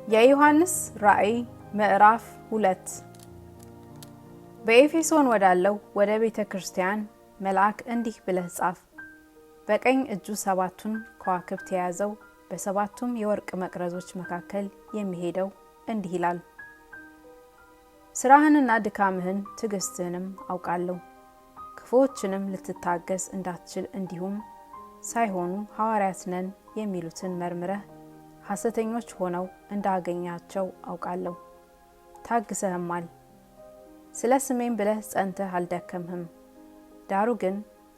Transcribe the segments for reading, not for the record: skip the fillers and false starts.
የዮሐንስ ራእይ ምዕራፍ 2 በኤፌሶን ወዳለው ወደ ቤተ ክርስቲያን መልአክ እንዲህ ብለህ ጻፍ። በቀኝ እጁ 7ቱን ከዋክብት የያዘው በ7ቱም የወርቅ መቅረዞች መካከል የሚሄደው እንዲህ ይላል። ስራህንና ድካምህን ትዕግስትህንም አውቃለሁ። ክፉዎችንም ልትታገስ እንዳትችል እንዲሁም ሳይሆኑ ሐዋርያት ነን የሚሉትን መርምረህ ሐሰተኞች ሆነው እንዳገኛቸው አውቃለሁ። ታግሰህማል። ስለ ስሜም ብለህ ጸንተህ አልደከምህም። ዳሩ ግን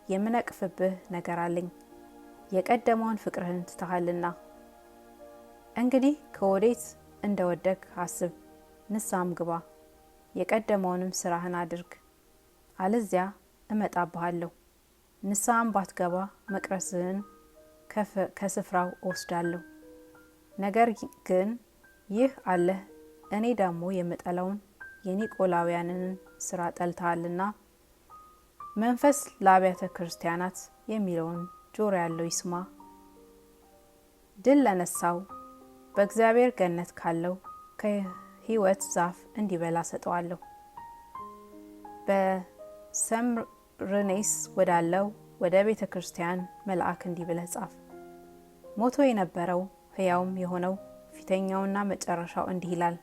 የምነቅፍብህ ነገር አለኝ፣ የቀደመውን ፍቅርህን ትተሃልና። እንግዲህ ከወዴት እንደወደቅ አስብ፣ ንስሐም ግባ፣ የቀደመውንም ስራህን አድርግ። አለዚያ እመጣብሃለሁ፣ ንስሐም ባትገባ መቅረዝህን ከስፍራው ወስዳለሁ። ነገር ግን ይህ አለህ፣ እኔ ደግሞ የምጠላውን የኒቆላውያንን ስራ ጠልተሃልና። መንፈስ ለአብያተ ክርስቲያናት የሚለውን ጆሮ ያለው ይስማ። ድል ለነሳው በእግዚአብሔር ገነት ካለው ከሕይወት ዛፍ እንዲበላ ሰጠዋለሁ። በሰምርኔስ ወዳለው ወደ ቤተ ክርስቲያን መልአክ እንዲህ ብለህ ጻፍ። ሞቶ የነበረው ሕያውም የሆነው ፊተኛውና መጨረሻው እንዲህ ይላል።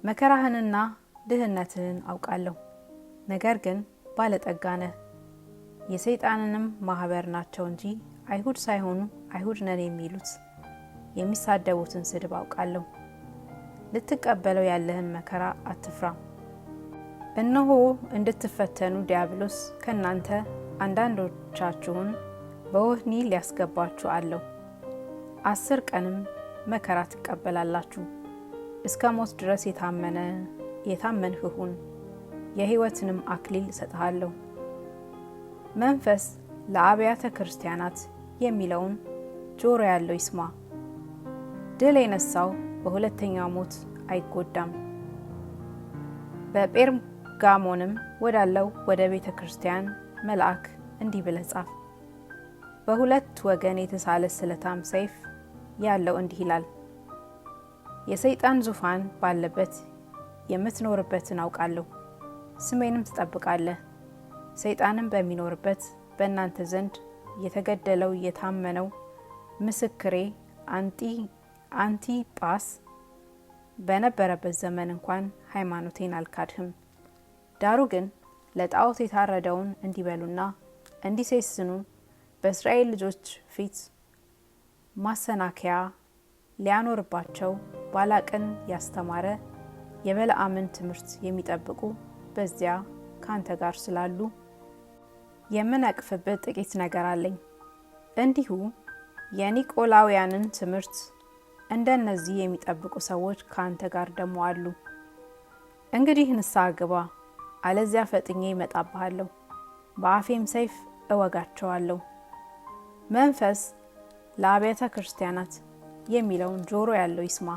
መከራህንና ድህነትህን አውቃለሁ፣ ነገር ግን ባለጠጋ ነህ። የሰይጣንንም ማህበር ናቸው እንጂ አይሁድ ሳይሆኑ አይሁድ ነን የሚሉት የሚሳደቡትን ስድብ አውቃለሁ። ልትቀበለው ያለህን መከራ አትፍራ። እነሆ እንድትፈተኑ ዲያብሎስ ከእናንተ አንዳንዶቻችሁን በወህኒ ሊያስገባችሁ አለው። 10 ቀንም መከራ ትቀበላላችሁ። እስከ ሞት ድረስ የታመንህ ሁን፣ የሕይወትንም አክሊል እሰጥሃለሁ። መንፈስ ለአብያተ ክርስቲያናት የሚለውን ጆሮ ያለው ይስማ። ድል የነሳው በሁለተኛው ሞት አይጎዳም። በጴርጋሞንም ወዳለው ወደ ቤተ ክርስቲያን መልአክ እንዲህ ብለህ ጻፍ። በሁለት ወገን የተሳለ ስለታም ሰይፍ ያለው እንዲህ ይላል። የሰይጣን ዙፋን ባለበት የምትኖርበትን አውቃለሁ፣ ስሜንም ትጠብቃለህ። ሰይጣንም በሚኖርበት በእናንተ ዘንድ የተገደለው የታመነው ምስክሬ አንቲጳስ በነበረበት ዘመን እንኳን ሃይማኖቴን አልካድህም። ዳሩ ግን ለጣዖት የታረደውን እንዲበሉና እንዲሴስኑ በእስራኤል ልጆች ፊት ማሰናከያ ሊያኖርባቸው ባላቅን ያስተማረ የበለዓምን ትምህርት የሚጠብቁ በዚያ ካንተ ጋር ስላሉ የምነቅፍበት ጥቂት ነገር አለኝ። እንዲሁ የኒቆላውያንን ትምህርት እንደነዚህ የሚጠብቁ ሰዎች ካንተ ጋር ደሞ አሉ። እንግዲህ ንስሐ ግባ፣ አለዚያ ፈጥኜ ይመጣብሃለሁ፣ በአፌም ሰይፍ እወጋቸዋለሁ። መንፈስ ለአብያተ ክርስቲያናት የሚለውን ጆሮ ያለው ይስማ።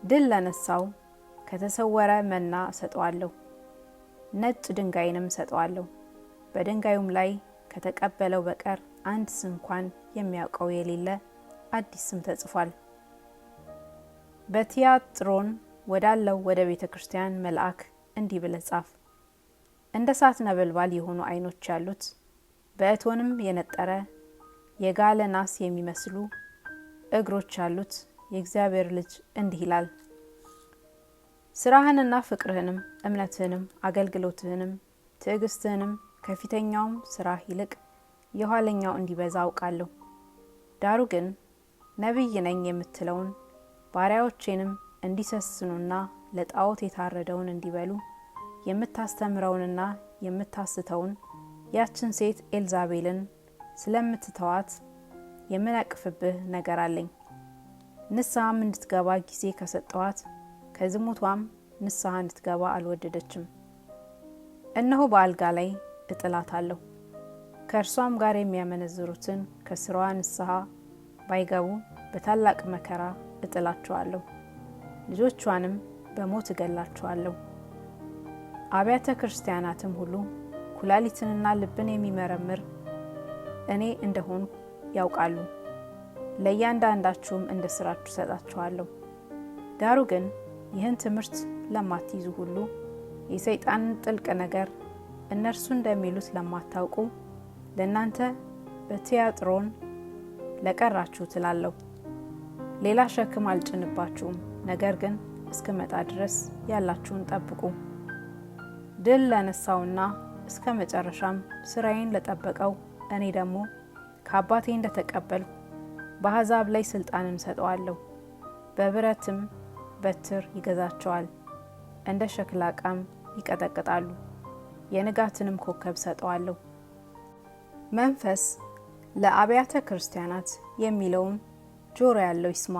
ድል ለነሳው ከተሰወረ መና እሰጠዋለሁ፣ ነጭ ድንጋይንም እሰጠዋለሁ። በድንጋዩም ላይ ከተቀበለው በቀር አንድ እንኳን የሚያውቀው የሌለ አዲስ ስም ተጽፏል። በቲያጥሮን ወዳለው ወደ ቤተ ክርስቲያን መልአክ እንዲህ ብለህ ጻፍ። እንደ እሳት ነበልባል የሆኑ ዓይኖች ያሉት በእቶንም የነጠረ የጋለ ናስ የሚመስሉ እግሮች ያሉት የእግዚአብሔር ልጅ እንዲህ ይላል። ስራህንና ፍቅርህንም እምነትህንም አገልግሎትህንም ትዕግስትህንም ከፊተኛውም ስራህ ይልቅ የኋለኛው እንዲበዛ አውቃለሁ። ዳሩ ግን ነቢይ ነኝ የምትለውን ባሪያዎቼንም እንዲሰስኑና ለጣዖት የታረደውን እንዲበሉ የምታስተምረውንና የምታስተውን ያችን ሴት ኤልዛቤልን ስለምትተዋት የምነቅፍብህ ነገር አለኝ። ንስሐም እንድትገባ ጊዜ ከሰጠዋት ከዝሙቷም ንስሐ እንድትገባ አልወደደችም። እነሆ በአልጋ ላይ እጥላታለሁ። ከእርሷም ጋር የሚያመነዝሩትን ከስራዋ ንስሐ ባይገቡ በታላቅ መከራ እጥላቸዋለሁ፣ ልጆቿንም በሞት እገላቸዋለሁ። አብያተ ክርስቲያናትም ሁሉ ኩላሊትንና ልብን የሚመረምር እኔ እንደሆንኩ ያውቃሉ። ለእያንዳንዳችሁም እንደ ስራችሁ ሰጣችኋለሁ። ዳሩ ግን ይህን ትምህርት ለማትይዙ ሁሉ የሰይጣንን ጥልቅ ነገር እነርሱ እንደሚሉት ለማታውቁ ለእናንተ በቲያጥሮን ለቀራችሁ ትላለሁ። ሌላ ሸክም አልጭንባችሁም፣ ነገር ግን እስክመጣ ድረስ ያላችሁን ጠብቁ። ድል ለነሳውና እስከ መጨረሻም ስራዬን ለጠበቀው እኔ ደግሞ ከአባቴ እንደተቀበልኩ በአሕዛብ ላይ ስልጣንን ሰጠዋለሁ። በብረትም በትር ይገዛቸዋል፣ እንደ ሸክላ ዕቃም ይቀጠቅጣሉ። የንጋትንም ኮከብ ሰጠዋለሁ። መንፈስ ለአብያተ ክርስቲያናት የሚለውን ጆሮ ያለው ይስማ።